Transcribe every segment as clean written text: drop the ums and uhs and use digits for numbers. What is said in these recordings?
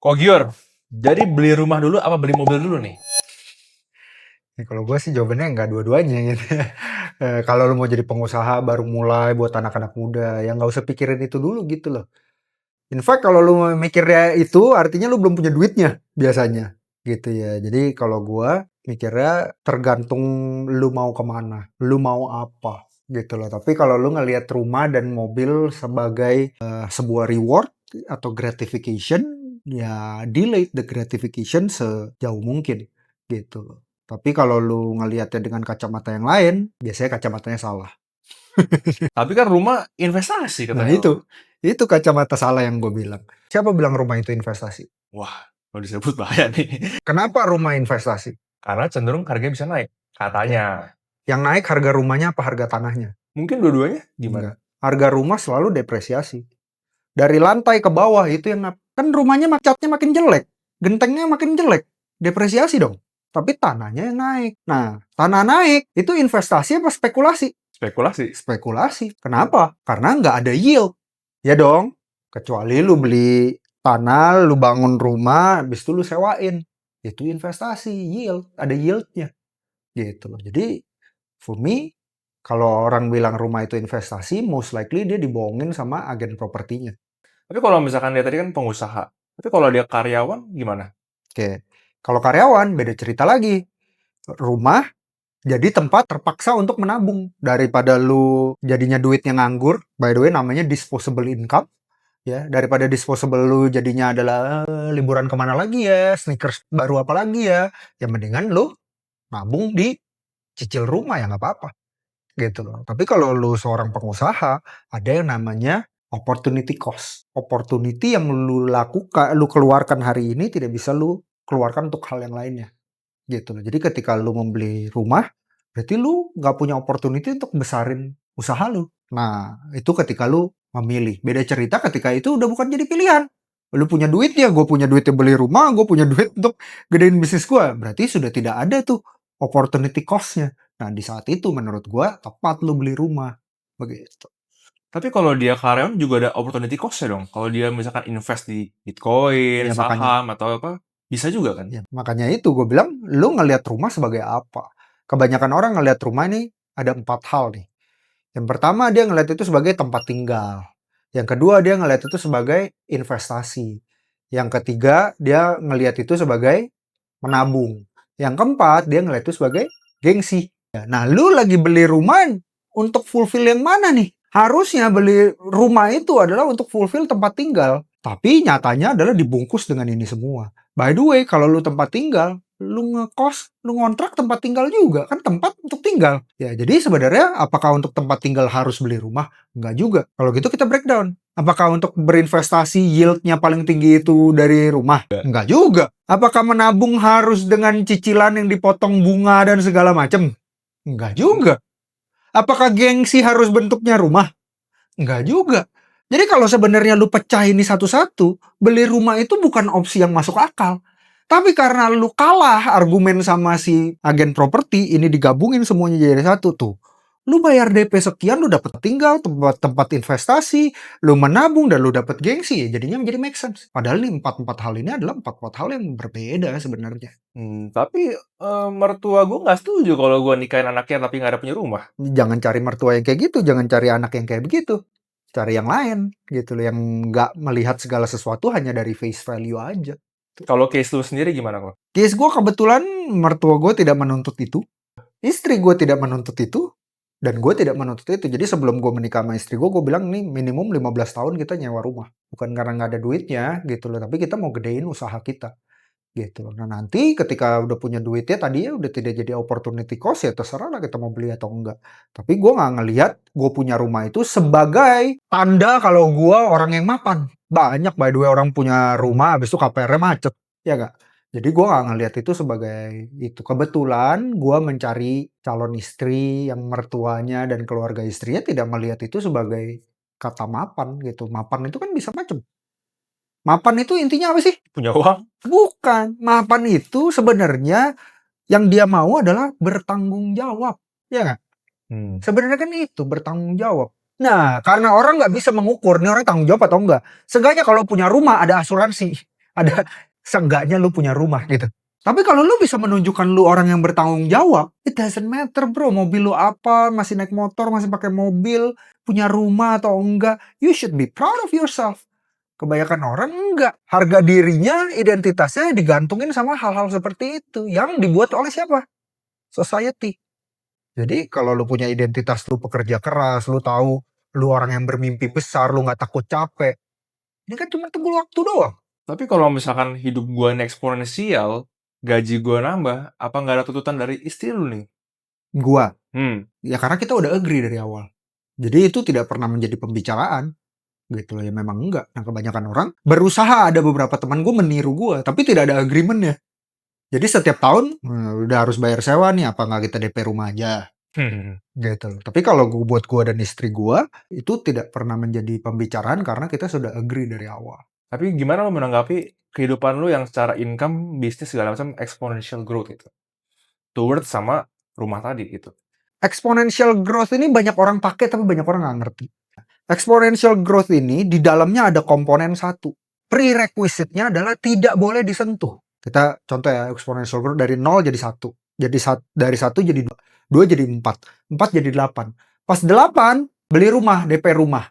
Kok Gior, jadi beli rumah dulu apa beli mobil dulu nih? Ya, kalau gue sih jawabannya nggak dua-duanya gitu. Kalau lu mau jadi pengusaha baru mulai buat anak-anak muda, ya nggak usah pikirin itu dulu gitu loh. In fact kalau lu mikirnya itu artinya lu belum punya duitnya biasanya gitu ya. Jadi kalau gua mikirnya tergantung lu mau kemana, lu mau apa gitu loh. Tapi kalau lu ngelihat rumah dan mobil sebagai sebuah reward atau gratification, ya delay the gratification sejauh mungkin gitu loh. Tapi kalau lu ngelihatnya dengan kacamata yang lain, biasanya kacamatanya salah. Tapi kan rumah investasi Nah katanya lo. itu kacamata salah yang gue bilang. Siapa bilang rumah itu investasi? Wah, kalau disebut bahaya nih. Kenapa rumah investasi? Karena cenderung harganya bisa naik, Ya, katanya. yang naik harga rumahnya apa harga tanahnya? Mungkin dua-duanya gimana? Enggak. Harga rumah selalu depresiasi. Dari lantai ke bawah itu yang kan rumahnya catnya makin jelek, gentengnya makin jelek, depresiasi dong. Tapi tanahnya yang naik. Nah, tanah naik itu investasi apa spekulasi? Spekulasi. Spekulasi. Kenapa? Karena nggak ada yield. Ya dong. Kecuali lu beli tanah, lu bangun rumah, habis itu lu sewain. Itu investasi, yield. Ada yieldnya. Gitu loh. Jadi, for me, kalau orang bilang rumah itu investasi, most likely dia dibohongin sama agen propertinya. Tapi kalau misalkan dia tadi kan pengusaha, tapi kalau dia karyawan gimana? Oke. Kalau karyawan, beda cerita lagi. Rumah jadi tempat terpaksa untuk menabung. Daripada lu jadinya duitnya nganggur, by the way namanya disposable income. Ya, daripada disposable lu jadinya adalah liburan kemana lagi ya, sneakers baru apa lagi ya, ya mendingan lu nabung di cicil rumah ya nggak apa-apa gitu loh. Tapi kalau lu seorang pengusaha, ada yang namanya opportunity cost. Opportunity yang lu lakukan, lu keluarkan hari ini tidak bisa lu keluarkan untuk hal yang lainnya gitu loh. Jadi ketika lu membeli rumah, berarti lu nggak punya opportunity untuk besarin usaha lu. Nah, itu ketika lu memilih. Beda cerita ketika itu udah bukan jadi pilihan. Lu punya duit ya, gue punya duit yang beli rumah, gue punya duit untuk gedein bisnis gue. Berarti sudah tidak ada tuh opportunity cost-nya. Nah, di saat itu menurut gue tepat lu beli rumah. Begitu. Tapi kalau dia karyawan juga ada opportunity cost-nya dong. Kalau dia misalkan invest di Bitcoin, Ya makanya, saham, atau apa, bisa juga kan? makanya itu gue bilang, lu ngelihat rumah sebagai apa? Kebanyakan orang ngelihat rumah ini ada 4 hal nih. Yang pertama dia ngelihat itu sebagai tempat tinggal. Yang kedua dia ngelihat itu sebagai investasi. Yang ketiga dia ngelihat itu sebagai menabung. Yang keempat dia ngelihat itu sebagai gengsi. Nah lu lagi beli rumah untuk fulfill yang mana nih? Harusnya beli rumah itu adalah untuk fulfill tempat tinggal. Tapi nyatanya adalah dibungkus dengan ini semua. By the way, kalau lu tempat tinggal, lu ngekos, lu ngontrak tempat tinggal juga. Kan tempat untuk tinggal. Ya, jadi sebenarnya apakah untuk tempat tinggal harus beli rumah? Enggak juga. Kalau gitu kita breakdown. Apakah untuk berinvestasi yieldnya paling tinggi itu dari rumah? Enggak juga. Apakah menabung harus dengan cicilan yang dipotong bunga dan segala macam? Enggak juga. Apakah gengsi harus bentuknya rumah? Enggak juga. Jadi kalau sebenarnya lu pecah ini satu-satu, beli rumah itu bukan opsi yang masuk akal. Tapi karena lu kalah argumen sama si agen properti, ini digabungin semuanya jadi satu tuh. Lu bayar DP sekian, lu dapat tinggal, tempat investasi, lu menabung dan lu dapat gengsi, ya jadinya menjadi make sense. Padahal ini empat hal ini adalah empat hal yang berbeda sebenarnya. Tapi mertua gue nggak setuju kalau gue nikahin anaknya tapi nggak ada punya rumah. Jangan cari mertua yang kayak gitu, jangan cari anak yang kayak begitu. Cari yang lain gitu loh, yang nggak melihat segala sesuatu hanya dari face value aja. Kalau case lu sendiri gimana kok? Case gue kebetulan mertua gue tidak menuntut itu, istri gue tidak menuntut itu, dan gue tidak menuntut itu. Jadi sebelum gue menikah sama istri gue bilang nih minimum 15 tahun kita nyewa rumah. Bukan karena nggak ada duitnya gitu loh, tapi kita mau gedein usaha kita gitu loh. Nah nanti ketika udah punya duitnya tadi ya udah tidak jadi opportunity cost ya terserah lah kita mau beli atau enggak. Tapi gue nggak ngelihat gue punya rumah itu sebagai tanda kalau gue orang yang mapan. Banyak by the way orang punya rumah habis itu KPR-nya macet, ya nggak? Jadi gue nggak ngelihat itu sebagai itu. Kebetulan gue mencari calon istri yang mertuanya dan keluarga istrinya tidak melihat itu sebagai kata mapan gitu. Mapan itu kan bisa macam. Mapan itu intinya apa sih? Punya uang? Bukan. Mapan itu sebenarnya yang dia mau adalah bertanggung jawab. Ya nggak? Sebenarnya kan itu bertanggung jawab. Nah, karena orang nggak bisa mengukur nih orang tanggung jawab atau enggak. Seenggaknya kalau punya rumah ada asuransi. Ada seenggaknya lu punya rumah gitu. Tapi kalau lu bisa menunjukkan lu orang yang bertanggung jawab, it doesn't matter bro, mobil lu apa, masih naik motor, masih pakai mobil, punya rumah atau enggak, you should be proud of yourself. Kebanyakan orang enggak. Harga dirinya, identitasnya digantungin sama hal-hal seperti itu yang dibuat oleh siapa? Society. Jadi kalau lu punya identitas, lu pekerja keras, lu tahu lu orang yang bermimpi besar, lu nggak takut capek, ini kan cuma tunggu waktu doang. Tapi kalau misalkan hidup gua ini eksponensial, gaji gua nambah, apa nggak ada tuntutan dari istri lu nih? Gua, Hmm, ya karena kita udah agree dari awal. Jadi itu tidak pernah menjadi pembicaraan gitu loh, ya memang enggak. Nah kebanyakan orang berusaha, ada beberapa teman gue meniru gue, tapi tidak ada agreementnya. Jadi setiap tahun udah harus bayar sewa nih, apa nggak kita DP rumah aja gitu loh. Tapi kalau buat gue dan istri gue, itu tidak pernah menjadi pembicaraan karena kita sudah agree dari awal. Tapi gimana lo menanggapi kehidupan lu yang secara income, bisnis segala macam exponential growth itu? Towards sama rumah tadi gitu. Exponential growth ini banyak orang pakai tapi banyak orang nggak ngerti. Exponential growth ini di dalamnya ada komponen satu. Prerequisite-nya adalah tidak boleh disentuh. Kita contoh ya, exponential growth dari 0 jadi 1. Jadi dari 1 jadi 2. 2 jadi 4. 4 jadi 8. Pas 8, beli rumah, DP rumah.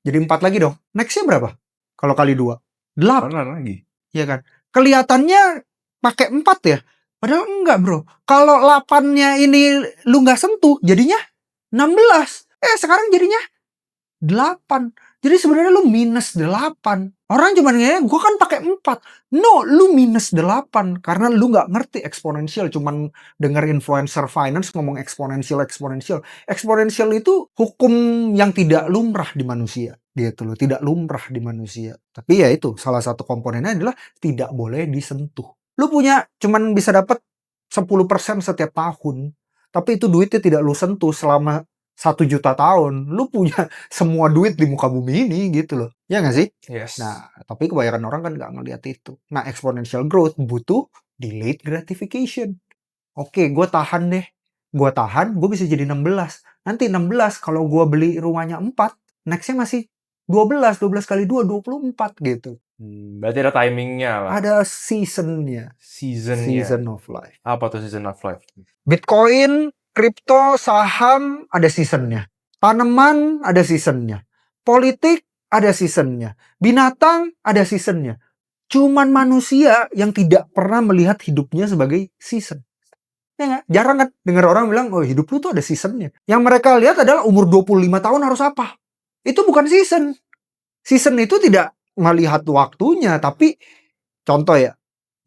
Jadi 4 lagi dong. Next-nya berapa? Kalau kali 2. 8. Mana lagi? Iya kan? Kelihatannya pakai 4 ya. Padahal enggak bro. Kalau 8-nya ini lu nggak sentuh, jadinya 16. Sekarang jadinya 8. Jadi sebenarnya lu minus 8. Orang cuma ngomongnya, gue kan pakai 4. No, lu minus 8. Karena lu nggak ngerti eksponensial. Cuman denger influencer finance ngomong eksponensial. Eksponensial itu hukum yang tidak lumrah di manusia. Gitu loh, tidak lumrah di manusia. Tapi ya itu, salah satu komponennya adalah tidak boleh disentuh. Lu punya cuman bisa dapat 10% setiap tahun. Tapi itu duitnya tidak lu sentuh selama 1 juta tahun. Lu punya semua duit di muka bumi ini gitu loh. Ya nggak sih? Yes. Nah, tapi kebanyakan orang kan nggak ngeliat itu. Nah, exponential growth butuh delayed gratification. Oke, gue tahan deh. Gue tahan, gue bisa jadi 16. Nanti 16, kalau gue beli rumahnya 4, next-nya masih 12. 12 kali 2, 24 gitu. Berarti ada timingnya lah. Ada seasonnya. Seasonnya. Season of life. Apa tuh season of life? Bitcoin, kripto, saham ada seasonnya. Tanaman ada seasonnya. Politik ada seasonnya. Binatang ada seasonnya. Cuman manusia yang tidak pernah melihat hidupnya sebagai season. Ya nggak? Jarang kan dengar orang bilang, oh hidup lu tuh ada seasonnya. Yang mereka lihat adalah umur 25 tahun harus apa. Itu bukan season. Season itu tidak melihat waktunya, tapi contoh ya,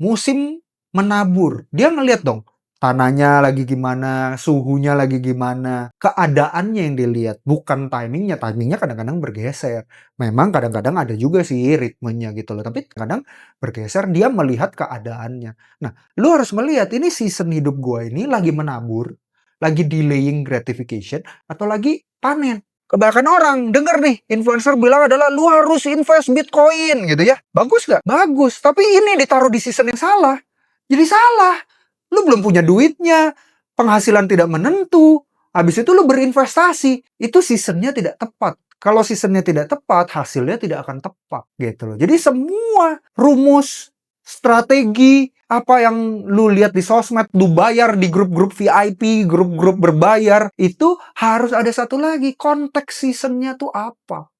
musim menabur. Dia ngelihat dong, tanahnya lagi gimana, suhunya lagi gimana, keadaannya yang dilihat, bukan timingnya. Timingnya kadang-kadang bergeser. Memang kadang-kadang ada juga sih ritmenya gitu loh, tapi kadang bergeser, dia melihat keadaannya. Nah, lu harus melihat ini season hidup gua ini lagi menabur, lagi delaying gratification, atau lagi panen. Kebanyakan orang denger nih, influencer bilang adalah lu harus invest Bitcoin gitu ya. Bagus gak? Bagus. Tapi ini ditaruh di season yang salah. Jadi salah. Lu belum punya duitnya, penghasilan tidak menentu, habis itu lu berinvestasi. Itu seasonnya tidak tepat. Kalau seasonnya tidak tepat, hasilnya tidak akan tepat gitu loh. Jadi semua rumus, strategi, apa yang lu lihat di sosmed, lu bayar di grup-grup VIP, grup-grup berbayar, itu harus ada satu lagi, konteks seasonnya tuh apa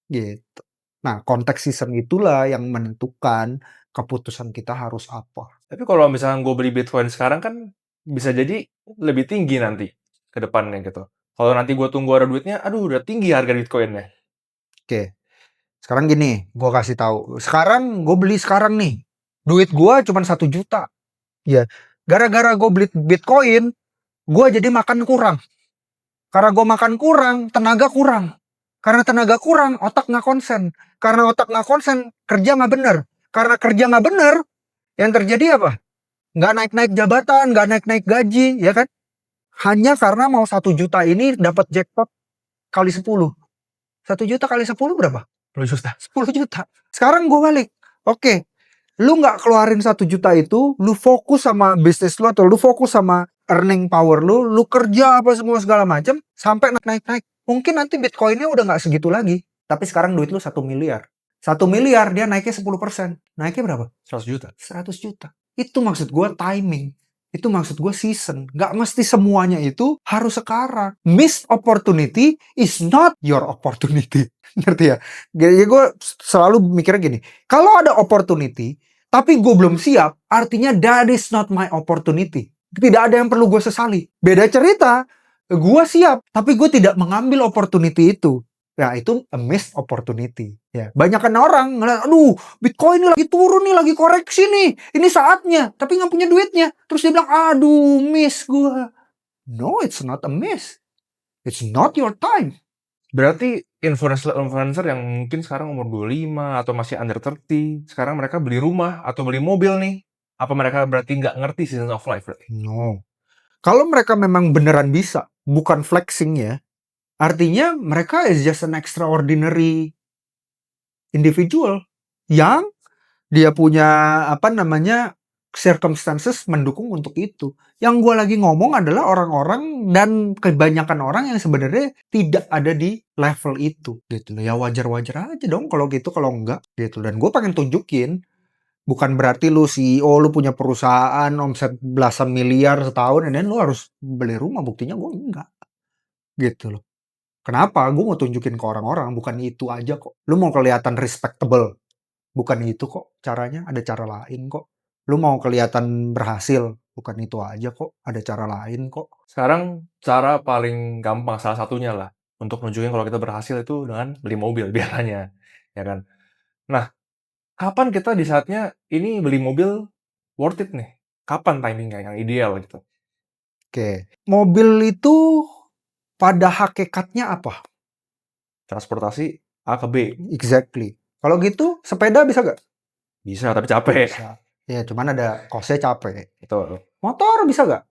gitu. Nah, konteks season itulah yang menentukan keputusan kita harus apa. Tapi kalau misalkan gue beli Bitcoin sekarang kan bisa jadi lebih tinggi nanti ke depannya gitu. Kalau nanti gue tunggu ada duitnya, aduh udah tinggi harga Bitcoinnya. Oke, sekarang gini, gue kasih tahu. Sekarang gue beli sekarang nih, duit gue cuma 1 juta. Ya, gara-gara gue beli Bitcoin, gue jadi makan kurang. Karena gue makan kurang, tenaga kurang. Karena tenaga kurang, otak nggak konsen. Karena otak nggak konsen, kerja nggak bener. Karena kerja nggak bener, yang terjadi apa? Nggak naik-naik jabatan, nggak naik-naik gaji, ya kan? Hanya karena mau 1 juta ini dapat jackpot kali 10. 1 juta kali 10 berapa? 10 juta. 10 juta. Sekarang gue balik. Oke, lu nggak keluarin 1 juta itu, lu fokus sama bisnis lu atau lu fokus sama earning power lu kerja apa semua segala macam sampai naik-naik. Mungkin nanti Bitcoinnya udah nggak segitu lagi. Tapi sekarang duit lu 1 miliar. 1 miliar dia naiknya 10%. Naiknya berapa? 100 juta. 100 juta. Itu maksud gue timing. Itu maksud gue season. Gak mesti semuanya itu harus sekarang. Missed opportunity is not your opportunity. Ngerti ya? Jadi gue selalu mikirnya gini. Kalau ada opportunity, tapi gue belum siap, artinya that is not my opportunity. Tidak ada yang perlu gue sesali. Beda cerita, gue siap, tapi gue tidak mengambil opportunity itu. Ya, itu a missed opportunity. Ya, banyakan orang ngeliat, aduh, Bitcoin ini lagi turun nih, lagi koreksi nih. Ini saatnya, tapi nggak punya duitnya. Terus dia bilang, aduh, miss gue. No, it's not a miss. It's not your time. Berarti influencer yang mungkin sekarang umur 25 atau masih under 30, sekarang mereka beli rumah atau beli mobil nih. Apa mereka berarti nggak ngerti season of life berarti? No. Kalau mereka memang beneran bisa, bukan flexing ya, artinya mereka is just an extraordinary individual yang dia punya circumstances mendukung untuk itu. Yang gue lagi ngomong adalah orang-orang dan kebanyakan orang yang sebenarnya tidak ada di level itu gitu loh. Ya wajar-wajar aja dong kalau gitu, kalau enggak gitu. Dan gue pengen tunjukin, bukan berarti lu CEO, lu punya perusahaan omset belasan miliar setahun dan lu harus beli rumah. Buktinya gue enggak gitu loh. Kenapa? Gue mau tunjukin ke orang-orang, bukan itu aja kok. Lu mau kelihatan respectable, bukan itu kok caranya, ada cara lain kok. Lu mau kelihatan berhasil, bukan itu aja kok, ada cara lain kok. Sekarang cara paling gampang salah satunya lah untuk nunjukin kalau kita berhasil itu dengan beli mobil biasanya, ya kan? Nah, kapan kita di saatnya ini beli mobil worth it nih? Kapan timingnya yang ideal gitu? Oke, mobil itu pada hakikatnya apa? Transportasi A ke B. Exactly. Kalau gitu, sepeda bisa gak? Bisa, tapi capek. Bisa. Ya, cuman ada kosnya capek. Betul. Motor bisa gak?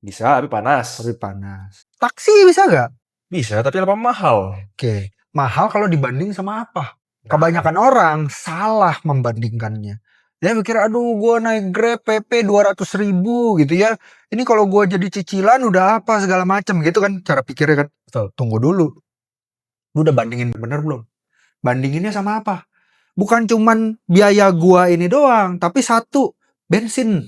Bisa, tapi panas. Tapi panas. Taksi bisa gak? Bisa, tapi lebih mahal. Oke, mahal kalau dibanding sama apa? Kebanyakan orang salah membandingkannya. Dia mikir, aduh gue naik Grab PP 200.000 gitu ya. Ini kalau gue jadi cicilan udah apa segala macam gitu kan cara pikirnya kan. Betul. Tunggu dulu. Lu udah bandingin bener belum? Bandinginnya sama apa? Bukan cuman biaya gua ini doang, tapi satu, bensin.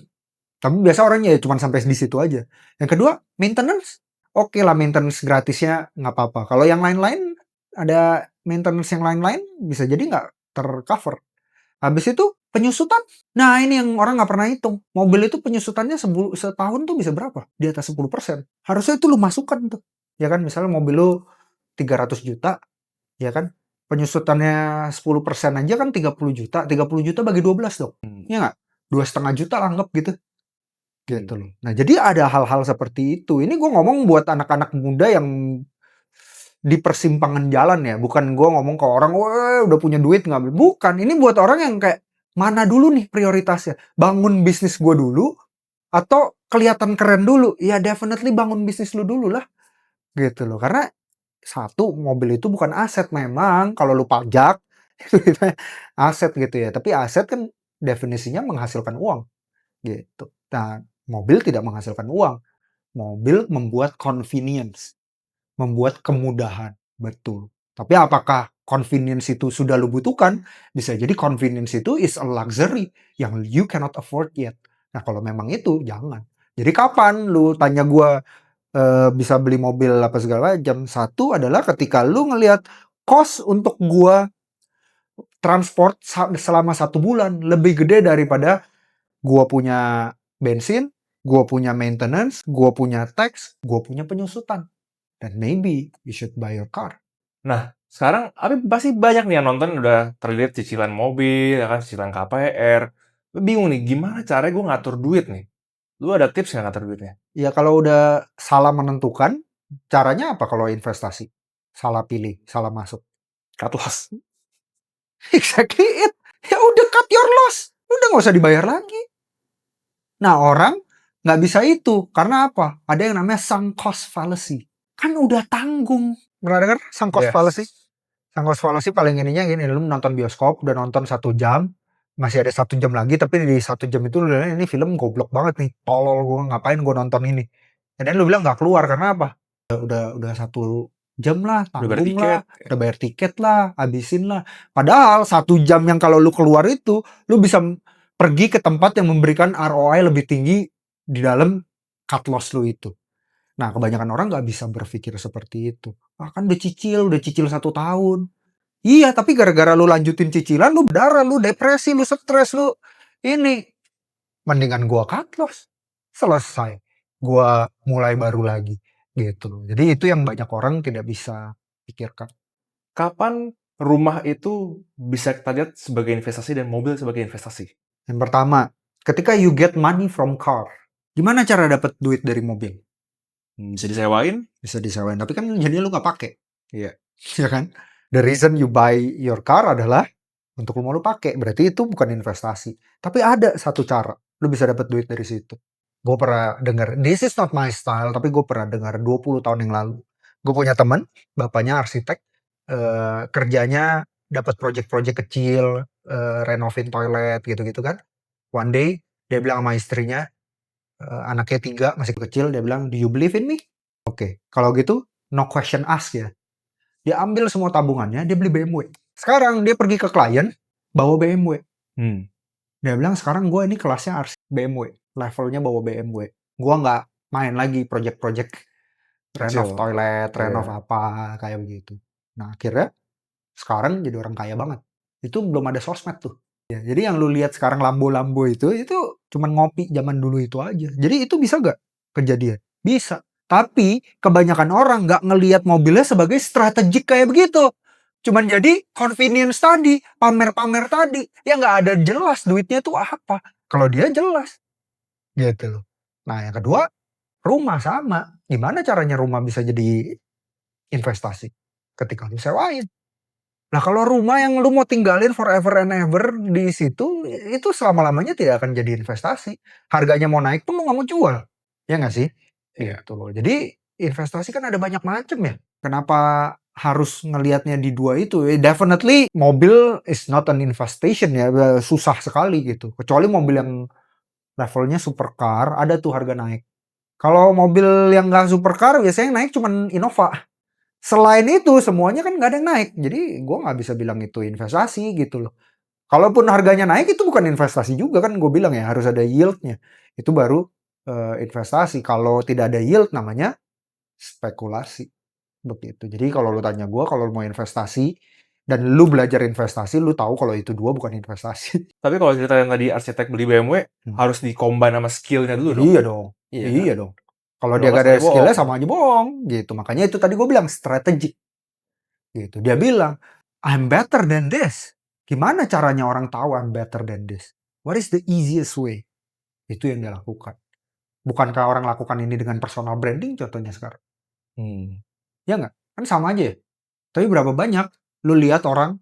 Tapi biasa orangnya ya cuman sampai di situ aja. Yang kedua, maintenance. Oke lah, maintenance gratisnya nggak apa-apa. Kalau yang lain-lain, ada maintenance yang lain-lain, bisa jadi nggak tercover. Habis itu, penyusutan. Nah, ini yang orang nggak pernah hitung. Mobil itu penyusutannya setahun tuh bisa berapa? Di atas 10%. Harusnya itu lu masukkan tuh. Ya kan, misalnya mobil lu 300 juta, ya kan? Penyusutannya 10% aja kan 30 juta. 30 juta bagi 12 dong. Iya nggak? 2,5 juta lah anggap gitu. Gitu loh. Nah, jadi ada hal-hal seperti itu. Ini gue ngomong buat anak-anak muda yang di persimpangan jalan ya. Bukan gue ngomong ke orang, wah udah punya duit nggak? Bukan. Ini buat orang yang kayak, mana dulu nih prioritasnya? Bangun bisnis gue dulu atau kelihatan keren dulu? Ya definitely bangun bisnis lu dulu lah. Gitu loh. Karena satu, mobil itu bukan aset memang. Kalau lu pajak, itu aset gitu ya. Tapi aset kan definisinya menghasilkan uang. Gitu. Nah, mobil tidak menghasilkan uang. Mobil membuat convenience. Membuat kemudahan. Betul. Tapi apakah convenience itu sudah lu butuhkan? Bisa jadi convenience itu is a luxury yang you cannot afford yet. Nah, kalau memang itu, jangan. Jadi kapan lu tanya gua bisa beli mobil apa segala macam? Satu adalah ketika lu ngelihat cost untuk gua transport selama 1 bulan lebih gede daripada gua punya bensin, gua punya maintenance, gua punya tax, gua punya penyusutan. Dan maybe you should buy your car. Nah, sekarang Abi pasti banyak nih yang nonton udah terlihat cicilan mobil, ya kan, cicilan KPR. Bingung nih, gimana caranya gue ngatur duit nih? Lu ada tips nggak ngatur duitnya? Ya kalau udah salah menentukan, caranya apa kalau investasi? Salah pilih, salah masuk. Cut loss. Exactly it. Ya udah cut your loss. Udah nggak usah dibayar lagi. Nah, orang nggak bisa itu. Karena apa? Ada yang namanya sunk cost fallacy. Kan udah tanggung. Pernah denger sunk cost Yes. fallacy? Sunk cost fallacy paling ininya gini. Lu nonton bioskop, udah nonton 1 jam. Masih ada 1 jam lagi. Tapi di 1 jam itu lu bilang, ini film goblok banget nih. Tolol gue, ngapain gue nonton ini. Dan lu bilang nggak keluar. Karena apa? Udah 1 jam lah, Udah bayar tanggung tiket. lah, udah bayar tiket lah, habisin lah. Padahal 1 jam yang kalau lu keluar itu, lu bisa pergi ke tempat yang memberikan ROI lebih tinggi di dalam cut loss lu itu. Nah, kebanyakan orang nggak bisa berpikir seperti itu. Ah, kan udah cicil 1 tahun. Iya, tapi gara-gara lu lanjutin cicilan, lu berdarah, lu depresi, lu stres, lu ini. Mendingan gua cut loss. Selesai. Gua mulai baru lagi. Gitu loh. Jadi itu yang banyak orang tidak bisa pikirkan. Kapan rumah itu bisa kita lihat sebagai investasi dan mobil sebagai investasi? Yang pertama, ketika you get money from car. Gimana cara dapat duit dari mobil? Bisa disewain? Bisa disewain, tapi kan jadinya lu nggak pakai. Iya. Ya kan? The reason you buy your car adalah untuk lu mau lu pakai. Berarti itu bukan investasi. Tapi ada satu cara. Lu bisa dapat duit dari situ. Gue pernah dengar, this is not my style, tapi gue pernah dengar 20 tahun yang lalu. Gue punya teman, bapaknya arsitek, kerjanya dapat project-project kecil, renovin toilet gitu-gitu kan. One day dia bilang sama istrinya, anaknya 3 masih kecil, dia bilang, do you believe in me? Oke, kalau gitu no question ask ya. Dia ambil semua tabungannya, dia beli BMW. Sekarang dia pergi ke klien, bawa BMW. Dia bilang, sekarang gue ini kelasnya BMW. Levelnya bawa BMW. Gue nggak main lagi project-project renov Kecil. toilet, renov Iya. apa, kayak begitu. Nah, akhirnya sekarang jadi orang kaya banget. Itu belum ada sosmed tuh. Ya, jadi yang lu lihat sekarang Lambo-Lambo itu cuman ngopi zaman dulu itu aja. Jadi itu bisa nggak kejadian? Bisa. Tapi kebanyakan orang nggak ngelihat mobilnya sebagai strategik kayak begitu. Cuman jadi convenience tadi, pamer-pamer tadi. Ya nggak ada jelas duitnya tuh apa. Kalau dia jelas. Gitu loh. Nah, yang kedua, rumah sama. Gimana caranya rumah bisa jadi investasi? Ketika lu sewain. Nah, kalau rumah yang lu mau tinggalin forever and ever di situ, itu selama-lamanya tidak akan jadi investasi. Harganya mau naik pun lu nggak mau jual. Ya nggak sih? Iya. Gitu loh. Jadi investasi kan ada banyak macam ya. Kenapa harus ngelihatnya di dua itu? Definitely mobil is not an investation ya. Susah sekali gitu. Kecuali mobil yang levelnya supercar, ada tuh harga naik. Kalau mobil yang nggak supercar, biasanya yang naik cuman Innova. Selain itu, semuanya kan nggak ada yang naik. Jadi, gue nggak bisa bilang itu investasi gitu loh. Kalaupun harganya naik, itu bukan investasi juga kan gue bilang ya, harus ada yield-nya. Itu baru investasi. Kalau tidak ada yield, namanya spekulasi. Begitu. Jadi, kalau lu tanya gue, kalau lu mau investasi, dan lu belajar investasi, lu tahu kalau itu dua bukan investasi. Tapi kalau cerita yang tadi arsitek beli BMW, harus di-combine sama skill-nya dulu dong? Iya dong. Iya kan? Iya dong. Kalau Kalau dia nggak gak sama ada aja skill-nya bohong. sama aja bohong gitu. Makanya itu tadi gue bilang strategic. Gitu. Dia bilang, I'm better than this. Gimana caranya orang tahu I'm better than this? What is the easiest way? Itu yang dia lakukan. Bukankah orang lakukan ini dengan personal branding contohnya sekarang? Ya nggak? Kan sama aja ya. Tapi berapa banyak lu lihat orang,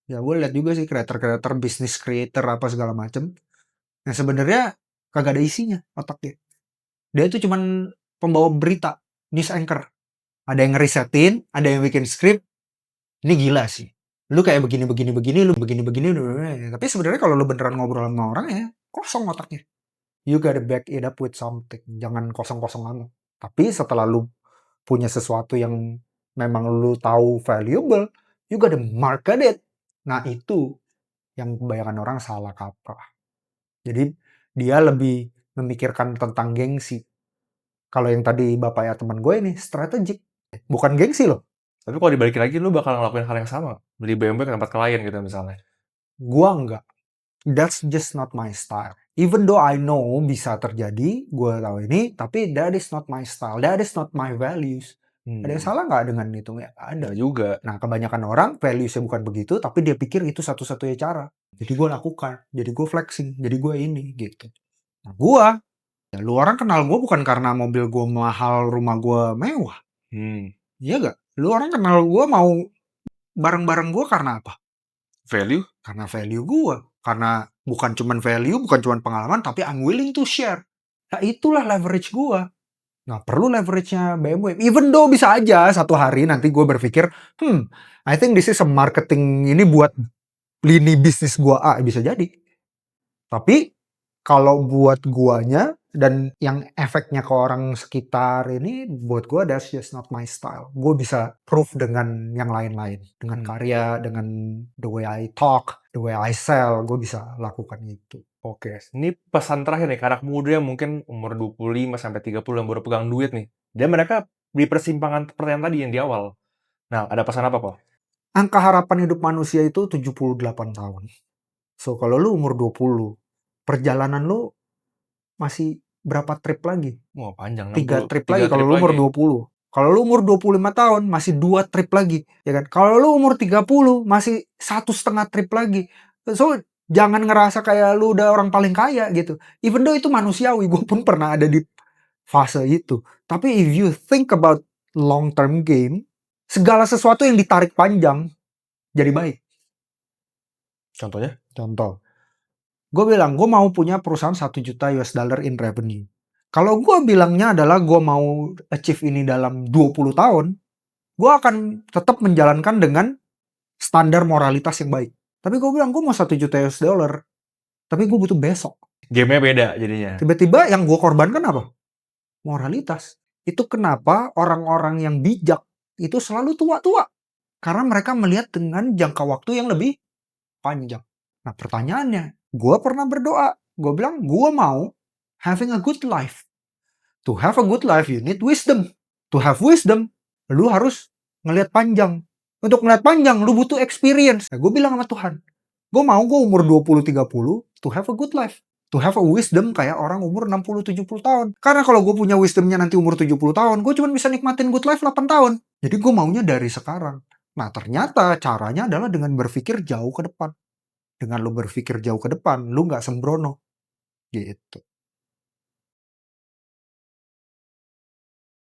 ya gue lihat juga sih creator-creator, business creator apa segala macem. Yang sebenarnya kagak ada isinya otaknya. Dia itu cuman pembawa berita, news anchor. Ada yang ngerisetin, ada yang bikin skrip. Ini gila sih. Lu kayak begini, lu begini. Tapi sebenarnya kalau lu beneran ngobrol sama orang ya, kosong otaknya. You gotta back it up with something. Jangan kosong-kosong amat. Tapi setelah lu punya sesuatu yang memang lu tahu valuable, you gotta market it. Nah itu yang kebanyakan orang salah kaprah. Jadi dia lebih memikirkan tentang gengsi. Kalau yang tadi bapaknya teman gue ini, strategik. Bukan gengsi loh. Tapi kalau dibalikin lagi, lu bakal ngelakuin hal yang sama. Beli BMW ke tempat klien gitu misalnya. Gua enggak. That's just not my style. Even though I know bisa terjadi, gue tahu ini, tapi that is not my style. That is not my values. Ada yang salah nggak dengan itu? Ya, ada. Nggak juga. Nah, kebanyakan orang valuesnya bukan begitu, tapi dia pikir itu satu-satunya cara. Jadi gue lakukan. Jadi gue flexing. Jadi gue ini, gitu. Nah, ya lu orang kenal gue bukan karena mobil gue mahal, rumah gue mewah. Iya gak? Lu orang kenal gue mau bareng-bareng gue karena apa? Value? Karena value gue. Karena bukan cuman value, bukan cuman pengalaman, tapi I'm willing to share. Nah itulah leverage gue. Nggak perlu leverage-nya BMW. Even though bisa aja satu hari nanti gue berpikir, I think this is a marketing ini buat lini bisnis gue A. Bisa jadi. Tapi kalau buat guanya, Dan yang efeknya ke orang sekitar ini buat gue that's just not my style. Gue bisa prove dengan yang lain-lain. Dengan karya, dengan the way I talk, the way I sell, gue bisa lakukan itu. Oke, ini pesan terakhir nih, ke anak muda yang mungkin umur 25 sampai 30 yang baru pegang duit nih. Dan mereka di persimpangan pertanyaan tadi yang di awal. Nah, ada pesan apa kok? Angka harapan hidup manusia itu 78 tahun. So, kalau lu umur 20, perjalanan lu masih berapa trip lagi? Wah, panjang, 3 60, trip 3 lagi kalau trip lu umur lagi. 20. Kalau lu umur 25 tahun, masih 2 trip lagi, ya kan? Kalau lu umur 30, masih 1,5 trip lagi. So, jangan ngerasa kayak lu udah orang paling kaya gitu. Even though itu manusiawi, gue pun pernah ada di fase itu. Tapi if you think about long term game, segala sesuatu yang ditarik panjang jadi baik. Contohnya? Contoh, gue bilang gue mau punya perusahaan 1 juta US dollar in revenue. Kalau gue bilangnya adalah gue mau achieve ini dalam 20 tahun, gue akan tetap menjalankan dengan standar moralitas yang baik. Tapi gue bilang gue mau 1 juta US dollar, tapi gue butuh besok. Game-nya beda jadinya. Tiba-tiba yang gue korbankan apa? Moralitas. Itu kenapa orang-orang yang bijak itu selalu tua-tua. Karena mereka melihat dengan jangka waktu yang lebih panjang. Nah pertanyaannya, gue pernah berdoa. Gue bilang, gue mau having a good life. To have a good life, you need wisdom. To have wisdom, lu harus ngelihat panjang. Untuk ngelihat panjang, lu butuh experience. Nah, gue bilang sama Tuhan, gue mau gue umur 20-30 to have a good life. To have a wisdom kayak orang umur 60-70 tahun. Karena kalau gue punya wisdomnya nanti umur 70 tahun, gue cuma bisa nikmatin good life 8 tahun. Jadi gue maunya dari sekarang. Nah ternyata caranya adalah dengan berpikir jauh ke depan. Dengan lu berpikir jauh ke depan, lu nggak sembrono. Gitu.